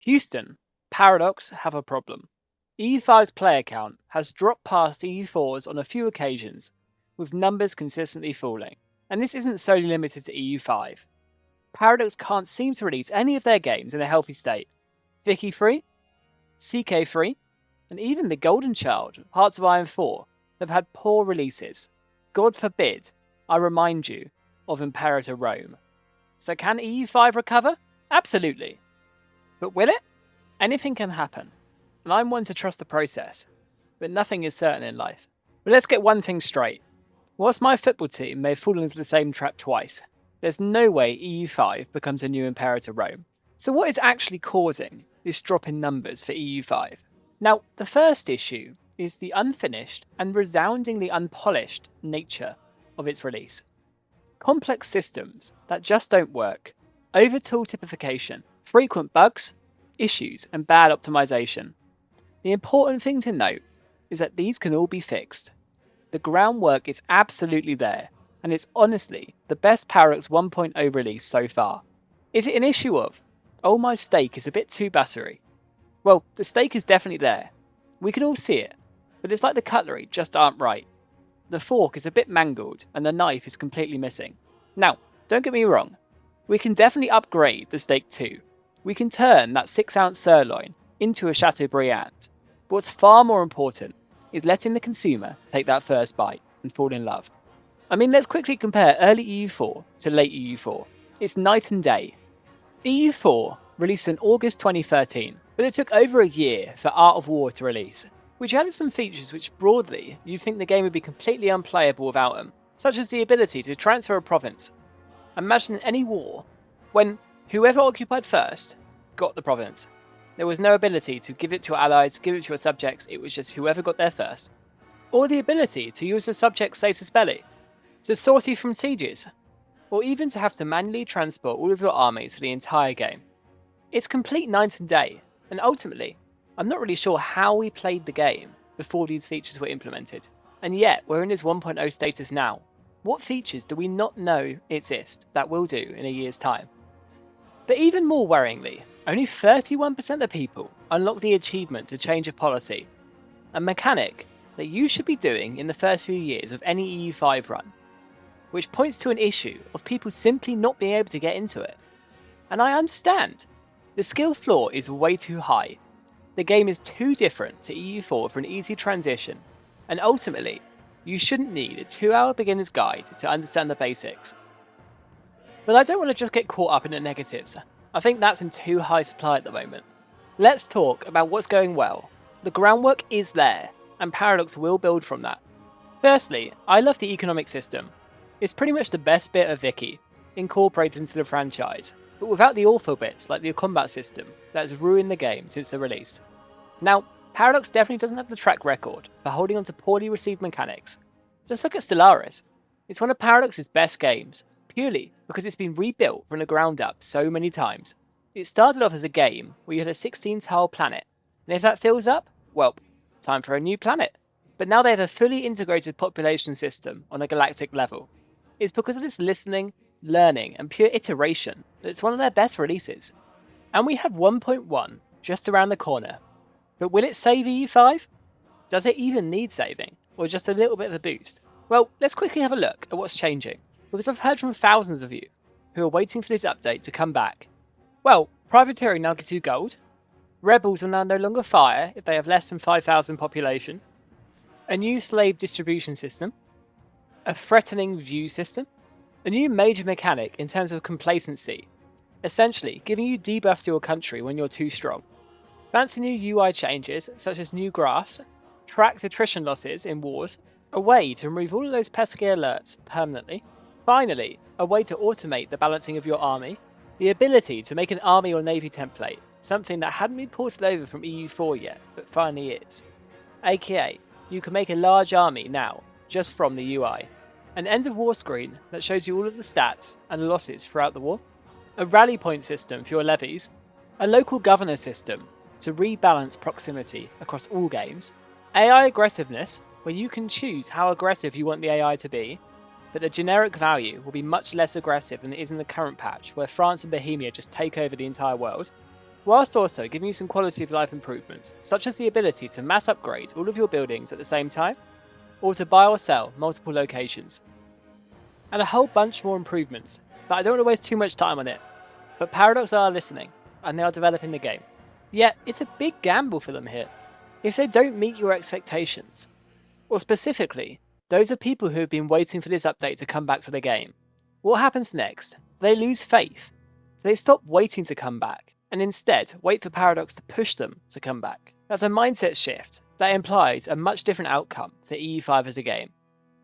Houston, Paradox have a problem. EU5's player count has dropped past EU4's on a few occasions, with numbers consistently falling. And this isn't solely limited to EU5. Paradox can't seem to release any of their games in a healthy state. Vicky free, CK free, and even the Golden Child, Hearts of Iron 4, have had poor releases. God forbid I remind you of Imperator Rome. So can EU5 recover? Absolutely. But will it? Anything can happen, and I'm one to trust the process, but nothing is certain in life. But let's get one thing straight. Whilst my football team may have fallen into the same trap twice, there's no way EU5 becomes a new Imperator Rome. So what is actually causing this drop in numbers for EU5? Now, the first issue is the unfinished and resoundingly unpolished nature of its release. Complex systems that just don't work, over-tool typification, frequent bugs, issues, and bad optimization. The important thing to note is that these can all be fixed. The groundwork is absolutely there, and it's honestly the best Paradox 1.0 release so far. Is it an issue of, oh my steak is a bit too buttery? Well, the steak is definitely there. We can all see it, but it's like the cutlery just aren't right. The fork is a bit mangled, and the knife is completely missing. Now, don't get me wrong, we can definitely upgrade the steak too. We can turn that 6-ounce sirloin into a Chateaubriand. But what's far more important is letting the consumer take that first bite and fall in love. I mean, let's quickly compare early EU4 to late EU4. It's night and day. EU4 released in August 2013, but it took over a year for Art of War to release, which added some features which broadly you'd think the game would be completely unplayable without them, such as the ability to transfer a province. Imagine any war when whoever occupied first got the province. There was no ability to give it to your allies, give it to your subjects, it was just whoever got there first. Or the ability to use the subject's status belly, to sortie from sieges, or even to have to manually transport all of your armies for the entire game. It's complete night and day, and ultimately, I'm not really sure how we played the game before these features were implemented, and yet we're in this 1.0 status now. What features do we not know exist that will do in a year's time? But even more worryingly, only 31% of people unlock the achievement to change a policy, a mechanic that you should be doing in the first few years of any EU5 run, which points to an issue of people simply not being able to get into it. And I understand. The skill floor is way too high. The game is too different to EU4 for an easy transition, and ultimately, you shouldn't need a 2-hour beginner's guide to understand the basics. But I don't want to just get caught up in the negatives. I think that's in too high supply at the moment. Let's talk about what's going well. The groundwork is there, and Paradox will build from that. Firstly, I love the economic system. It's pretty much the best bit of Vicky, incorporated into the franchise, but without the awful bits like the combat system that has ruined the game since the release. Now, Paradox definitely doesn't have the track record for holding on to poorly received mechanics. Just look at Stellaris. It's one of Paradox's best games, purely because it's been rebuilt from the ground up so many times. It started off as a game where you had a 16-tile planet, and if that fills up, well, time for a new planet. But now they have a fully integrated population system on a galactic level. It's because of this listening, learning, and pure iteration that it's one of their best releases. And we have 1.1 just around the corner. But will it save EU5? Does it even need saving, or just a little bit of a boost? Well, let's quickly have a look at what's changing, because I've heard from thousands of you who are waiting for this update to come back. Well, Privateering now gives you gold, Rebels will now no longer fire if they have less than 5,000 population, a new slave distribution system, a threatening view system, a new major mechanic in terms of complacency, essentially giving you debuffs to your country when you're too strong. Fancy new UI changes, such as new graphs, tracked attrition losses in wars, a way to remove all of those pesky alerts permanently, finally, a way to automate the balancing of your army, the ability to make an army or navy template, something that hadn't been ported over from EU4 yet, but finally is. AKA, you can make a large army now, just from the UI. An end of war screen that shows you all of the stats and losses throughout the war, a rally point system for your levies, a local governor system to rebalance proximity across all games, AI aggressiveness, where you can choose how aggressive you want the AI to be, but the generic value will be much less aggressive than it is in the current patch, where France and Bohemia just take over the entire world, whilst also giving you some quality of life improvements, such as the ability to mass upgrade all of your buildings at the same time, or to buy or sell multiple locations. And a whole bunch more improvements, but I don't want to waste too much time on it. But Paradox are listening, and they are developing the game. Yet, it's a big gamble for them here. If they don't meet your expectations, or specifically, those are people who have been waiting for this update to come back to the game, what happens next? They lose faith. They stop waiting to come back, and instead wait for Paradox to push them to come back. That's a mindset shift that implies a much different outcome for EU5 as a game.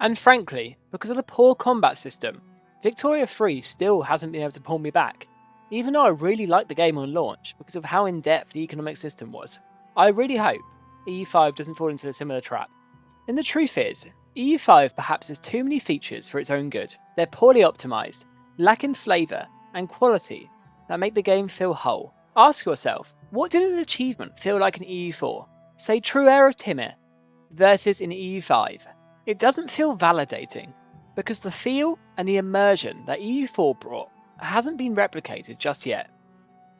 And frankly, because of the poor combat system, Victoria 3 still hasn't been able to pull me back, even though I really liked the game on launch because of how in-depth the economic system was. I really hope EU5 doesn't fall into a similar trap. And the truth is, EU5 perhaps has too many features for its own good. They're poorly optimised, lacking flavour and quality that make the game feel whole. Ask yourself, what did an achievement feel like in EU4? Say True Air of Timir versus in EU5. It doesn't feel validating, because the feel and the immersion that EU4 brought hasn't been replicated just yet.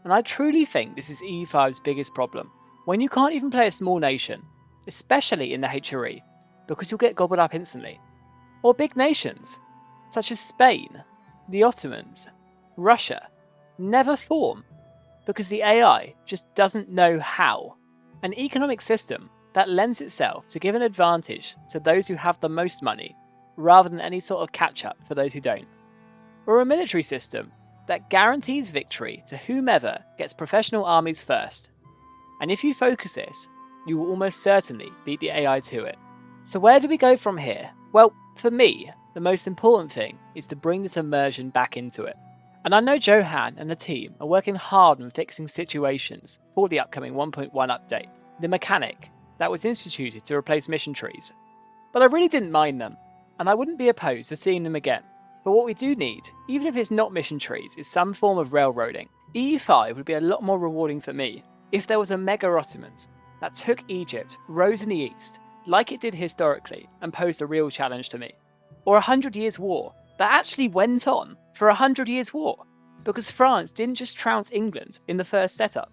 And I truly think this is EU5's biggest problem. When you can't even play a small nation, especially in the HRE, because you'll get gobbled up instantly. Or big nations, such as Spain, the Ottomans, Russia, never form, because the AI just doesn't know how. An economic system that lends itself to give an advantage to those who have the most money, rather than any sort of catch-up for those who don't. Or a military system that guarantees victory to whomever gets professional armies first. And if you focus this, you will almost certainly beat the AI to it. So where do we go from here? Well, for me, the most important thing is to bring this immersion back into it. And I know Johan and the team are working hard on fixing situations for the upcoming 1.1 update, the mechanic that was instituted to replace mission trees. But I really didn't mind them, and I wouldn't be opposed to seeing them again. But what we do need, even if it's not mission trees, is some form of railroading. EU5 would be a lot more rewarding for me if there was a mega Ottomans that took Egypt, rose in the east, like it did historically, and posed a real challenge to me. Or 100 Years' War that actually went on for 100 Years' War, because France didn't just trounce England in the first setup.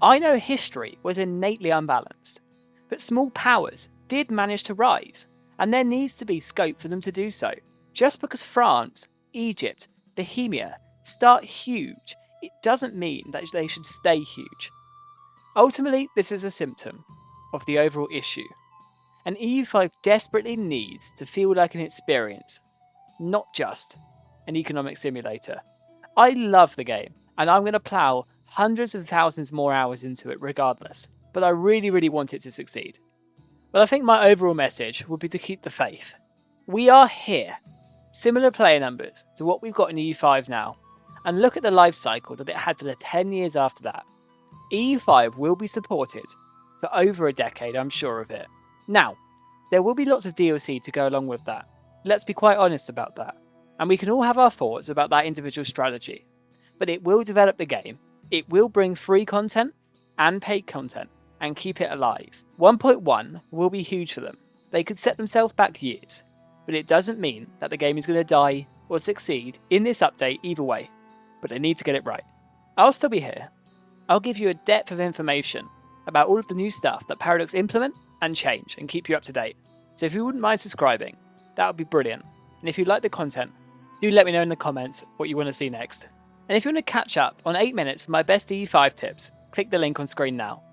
I know history was innately unbalanced, but small powers did manage to rise, and there needs to be scope for them to do so. Just because France, Egypt, Bohemia start huge, it doesn't mean that they should stay huge. Ultimately, this is a symptom of the overall issue, and EU5 desperately needs to feel like an experience, not just an economic simulator. I love the game, and I'm going to plough hundreds of thousands more hours into it regardless, but I really want it to succeed. But I think my overall message would be to keep the faith. We are here. Similar player numbers to what we've got in EU5 now, and look at the life cycle that it had for the 10 years after that. EU5 will be supported for over a decade, I'm sure of it. Now, there will be lots of DLC to go along with that. Let's be quite honest about that. And we can all have our thoughts about that individual strategy. But it will develop the game, it will bring free content and paid content, and keep it alive. 1.1 will be huge for them. They could set themselves back years, but it doesn't mean that the game is going to die or succeed in this update either way. But they need to get it right. I'll still be here. I'll give you a depth of information about all of the new stuff that Paradox implement and change and keep you up to date. So if you wouldn't mind subscribing, that would be brilliant. And if you like the content, do let me know in the comments what you want to see next. And if you want to catch up on 8 minutes of my best EU5 tips, click the link on screen now.